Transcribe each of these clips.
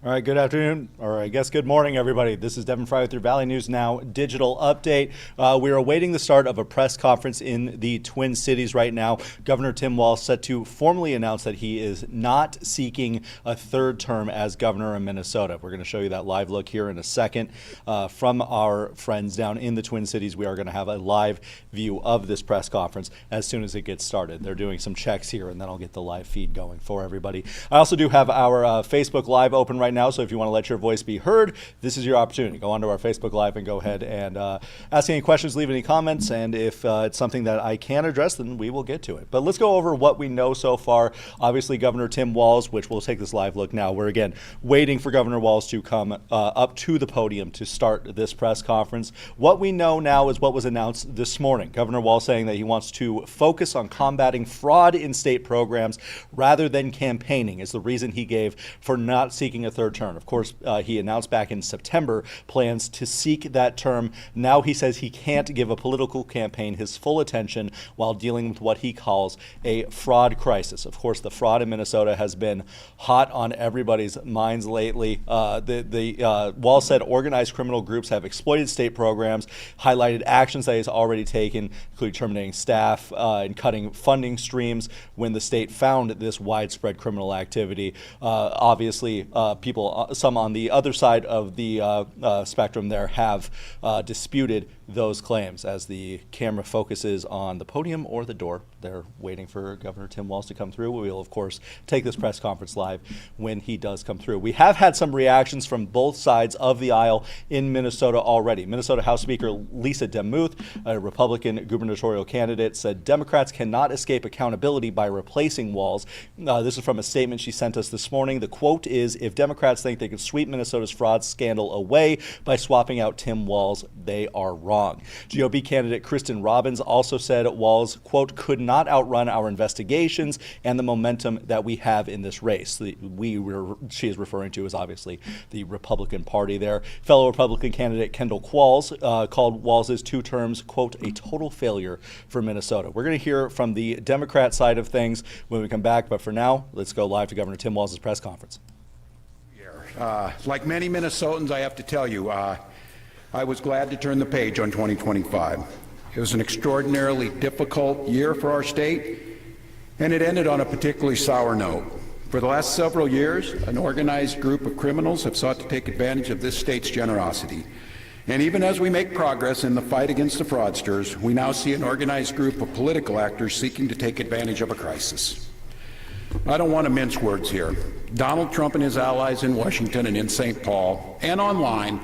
All right, good afternoon, or I guess good morning, everybody. This is Devin Fry with your Valley News Now digital update. We are awaiting the start of a press conference in the Twin Cities right now. Governor Tim Walz set to formally announce that he is not seeking a third term as governor of Minnesota. We're going to show you that live look here in a second from our friends down in the Twin Cities. We are going to have a live view of this press conference as soon as it gets started. They're doing some checks here, and then I'll get the live feed going for everybody. I also do have our Facebook Live open right now, so if you want to let your voice be heard, this is your opportunity. Go onto our Facebook Live and go ahead and ask any questions, leave any comments, and if it's something that I can address, then we will get to it. But let's go over what we know so far. Obviously, Governor Tim Walz, which we'll take this live look now. We're, again, waiting for Governor Walz to come up to the podium to start this press conference. What we know now is what was announced this morning. Governor Walz saying that he wants to focus on combating fraud in state programs rather than campaigning is the reason he gave for not seeking a third term. Of course, he announced back in September plans to seek that term. Now he says he can't give a political campaign his full attention while dealing with what he calls a fraud crisis. Of course, the fraud in Minnesota has been hot on everybody's minds lately. Walz said organized criminal groups have exploited state programs, highlighted actions that he's already taken, including terminating staff and cutting funding streams when the state found this widespread criminal activity. Obviously, some on the other side of the spectrum there have disputed those claims. As the camera focuses on the podium or the door, they're waiting for Governor Tim Walz to come through. We will, of course, take this press conference live when he does come through. We have had some reactions from both sides of the aisle in Minnesota already. Minnesota House Speaker Lisa DeMuth, a Republican gubernatorial candidate, said Democrats cannot escape accountability by replacing Walz. This is from a statement she sent us this morning. The quote is, "If Democrats think they can sweep Minnesota's fraud scandal away by swapping out Tim Walz, they are wrong." GOP candidate Kristen Robbins also said Walz, quote, "could not outrun our investigations and the momentum that we have in this race." She is referring to is obviously the Republican Party there. Fellow Republican candidate Kendall Qualls called Walz's 2 terms, quote, "a total failure for Minnesota." We're going to hear from the Democrat side of things when we come back, but for now, let's go live to Governor Tim Walz's press conference. Like many Minnesotans, I have to tell you, I was glad to turn the page on 2025. It was an extraordinarily difficult year for our state, and it ended on a particularly sour note. For the last several years, an organized group of criminals have sought to take advantage of this state's generosity. And even as we make progress in the fight against the fraudsters, we now see an organized group of political actors seeking to take advantage of a crisis. I don't want to mince words here. Donald Trump and his allies in Washington and in St. Paul and online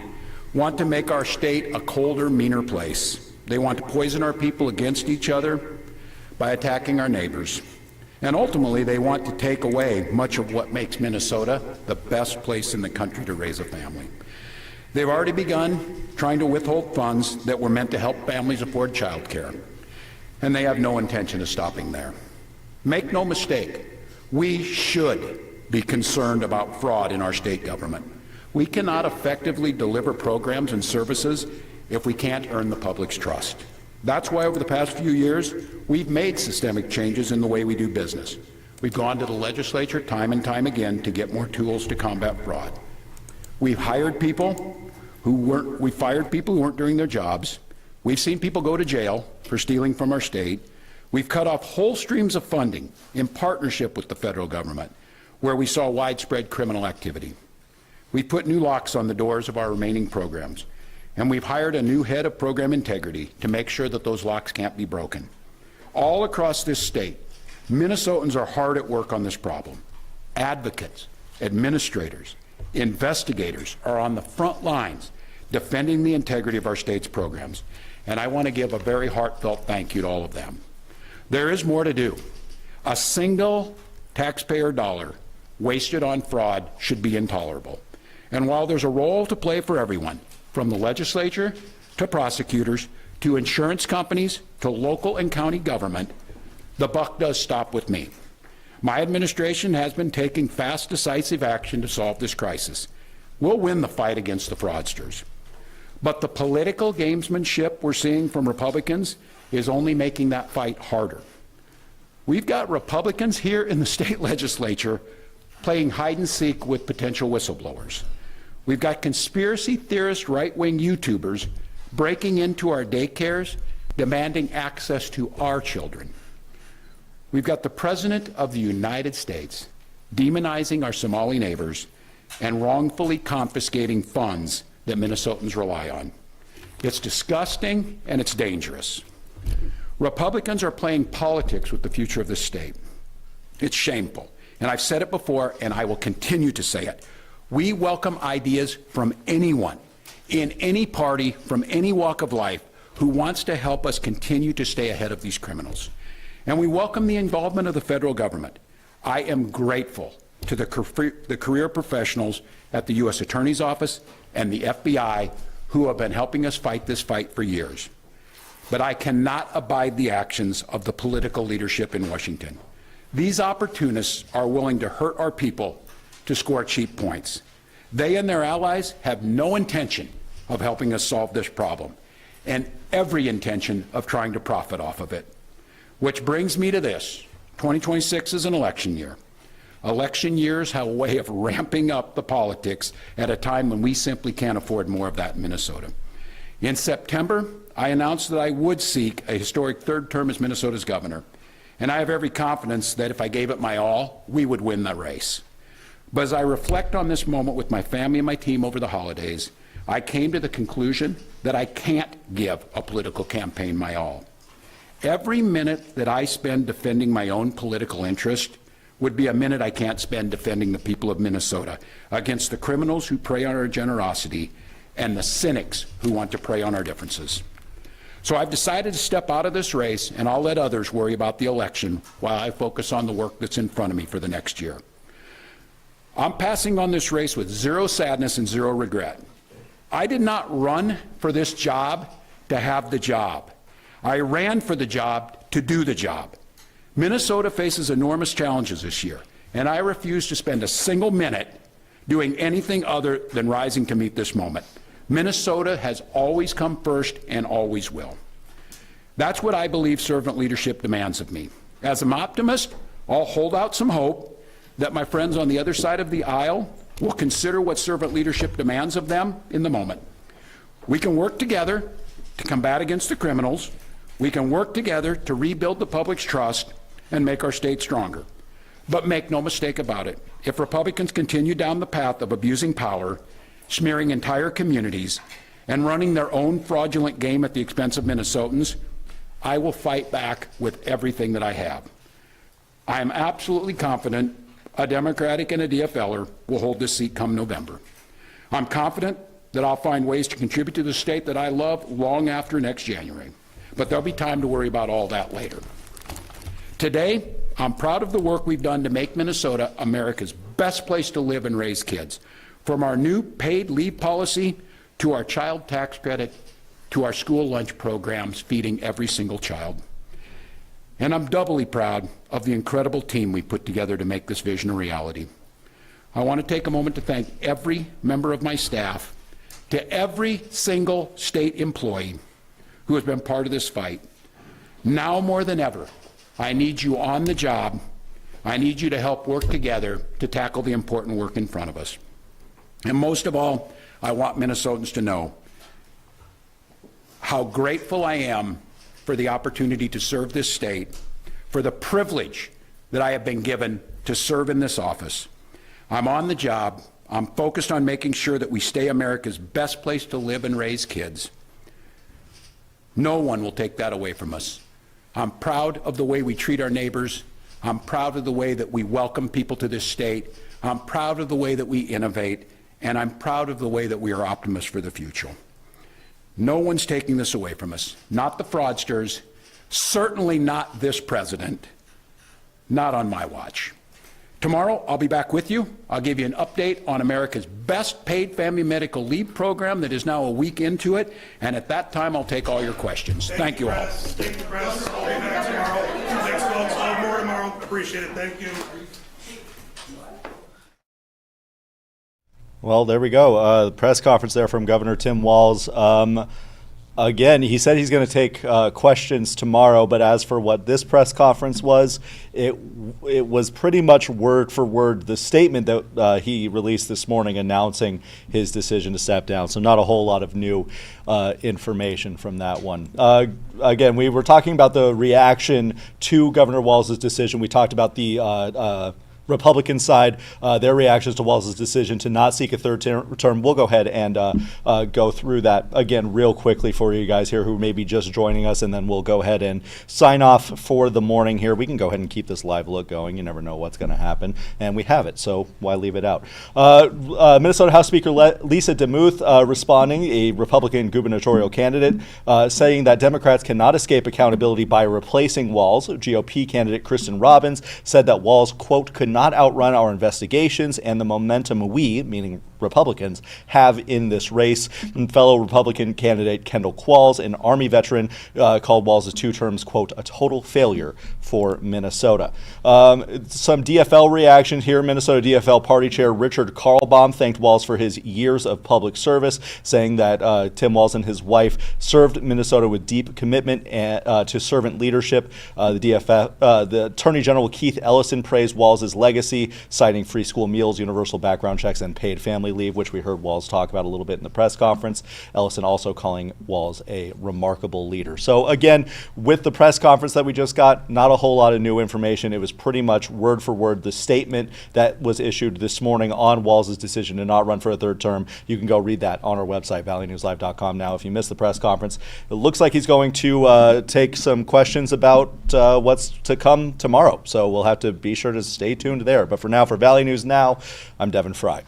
want to make our state a colder, meaner place. They want to poison our people against each other by attacking our neighbors. And ultimately, they want to take away much of what makes Minnesota the best place in the country to raise a family. They've already begun trying to withhold funds that were meant to help families afford child care. And they have no intention of stopping there. Make no mistake, we should be concerned about fraud in our state government. We cannot effectively deliver programs and services if we can't earn the public's trust. That's why over the past few years, we've made systemic changes in the way we do business. We've gone to the legislature time and time again to get more tools to combat fraud. We've hired people we fired people who weren't doing their jobs. We've seen people go to jail for stealing from our state. We've cut off whole streams of funding in partnership with the federal government where we saw widespread criminal activity. We've put new locks on the doors of our remaining programs, and we've hired a new head of program integrity to make sure that those locks can't be broken. All across this state, Minnesotans are hard at work on this problem. Advocates, administrators, investigators are on the front lines defending the integrity of our state's programs, and I want to give a very heartfelt thank you to all of them. There is more to do. A single taxpayer dollar wasted on fraud should be intolerable. And while there's a role to play for everyone, from the legislature to prosecutors to insurance companies to local and county government, the buck does stop with me. My administration has been taking fast, decisive action to solve this crisis. We'll win the fight against the fraudsters. But the political gamesmanship we're seeing from Republicans is only making that fight harder. We've got Republicans here in the state legislature playing hide and seek with potential whistleblowers. We've got conspiracy theorist right-wing YouTubers breaking into our daycares, demanding access to our children. We've got the President of the United States demonizing our Somali neighbors and wrongfully confiscating funds that Minnesotans rely on. It's disgusting and it's dangerous. Republicans are playing politics with the future of this state. It's shameful. And I've said it before, and I will continue to say it. We welcome ideas from anyone, in any party, from any walk of life, who wants to help us continue to stay ahead of these criminals. And we welcome the involvement of the federal government. I am grateful to the career professionals at the U.S. Attorney's Office and the FBI who have been helping us fight this fight for years. But I cannot abide the actions of the political leadership in Washington. These opportunists are willing to hurt our people to score cheap points. They and their allies have no intention of helping us solve this problem, and every intention of trying to profit off of it. Which brings me to this. 2026 is an election year. Election years have a way of ramping up the politics at a time when we simply can't afford more of that in Minnesota. In September, I announced that I would seek a historic third term as Minnesota's governor, and I have every confidence that if I gave it my all, we would win the race. But as I reflect on this moment with my family and my team over the holidays, I came to the conclusion that I can't give a political campaign my all. Every minute that I spend defending my own political interest would be a minute I can't spend defending the people of Minnesota against the criminals who prey on our generosity and the cynics who want to prey on our differences. So I've decided to step out of this race, and I'll let others worry about the election while I focus on the work that's in front of me for the next year. I'm passing on this race with zero sadness and zero regret. I did not run for this job to have the job. I ran for the job to do the job. Minnesota faces enormous challenges this year, and I refuse to spend a single minute doing anything other than rising to meet this moment. Minnesota has always come first and always will. That's what I believe servant leadership demands of me. As an optimist, I'll hold out some hope that my friends on the other side of the aisle will consider what servant leadership demands of them in the moment. We can work together to combat against the criminals. We can work together to rebuild the public's trust and make our state stronger. But make no mistake about it, if Republicans continue down the path of abusing power, smearing entire communities, and running their own fraudulent game at the expense of Minnesotans, I will fight back with everything that I have. I am absolutely confident a Democratic and a DFLer will hold this seat come November. I'm confident that I'll find ways to contribute to the state that I love long after next January. But there'll be time to worry about all that later. Today, I'm proud of the work we've done to make Minnesota America's best place to live and raise kids. From our new paid leave policy to our child tax credit to our school lunch programs feeding every single child. And I'm doubly proud of the incredible team we put together to make this vision a reality. I want to take a moment to thank every member of my staff, to every single state employee who has been part of this fight. Now more than ever, I need you on the job. I need you to help work together to tackle the important work in front of us. And most of all, I want Minnesotans to know how grateful I am for the opportunity to serve this state, for the privilege that I have been given to serve in this office. I'm on the job. I'm focused on making sure that we stay America's best place to live and raise kids. No one will take that away from us. I'm proud of the way we treat our neighbors. I'm proud of the way that we welcome people to this state. I'm proud of the way that we innovate. And I'm proud of the way that we are optimists for the future. No one's taking this away from us. Not the fraudsters, certainly not this president, not on my watch. Tomorrow, I'll be back with you. I'll give you an update on America's best paid family medical leave program that is now a week into it. And at that time, I'll take all your questions. Thank you all. Thank you, press. Stay back tomorrow. Thanks, folks. I'll have more tomorrow. Appreciate it. Thank you. Well, there we go. The press conference there from Governor Tim Walz. Again, he said he's going to take questions tomorrow, but as for what this press conference was, it was pretty much word for word the statement that he released this morning announcing his decision to step down. So not a whole lot of new information from that one. Again, we were talking about the reaction to Governor Walz's decision. We talked about the Republican side, their reactions to Walz's decision to not seek a third term. We'll go ahead and go through that again real quickly for you guys here who may be just joining us, and then we'll go ahead and sign off for the morning here. We can go ahead and keep this live look going. You never know what's going to happen, and we have it, so why leave it out? Minnesota House Speaker Lisa DeMuth responding, a Republican gubernatorial candidate, saying that Democrats cannot escape accountability by replacing Walz. GOP candidate Kristen Robbins said that Walz, quote, could not outrun our investigations and the momentum we, meaning Republicans, have in this race. And fellow Republican candidate Kendall Qualls, an Army veteran, called Walz's 2 terms, quote, a total failure for Minnesota. Some DFL reaction here. Minnesota DFL Party Chair Richard Karlbaum thanked Walz for his years of public service, saying that Tim Walz and his wife served Minnesota with deep commitment to servant leadership. The Attorney General Keith Ellison praised Walz's legacy, citing free school meals, universal background checks, and paid family leave, which we heard Walz talk about a little bit in the press conference. Ellison also calling Walz a remarkable leader. So again, with the press conference that we just got, not a whole lot of new information. It was pretty much word for word the statement that was issued this morning on Walz's decision to not run for a third term. You can go read that on our website, valleynewslive.com. Now, if you missed the press conference, it looks like he's going to take some questions about what's to come tomorrow. So we'll have to be sure to stay tuned there. But for now, for Valley News Now, I'm Devin Fry.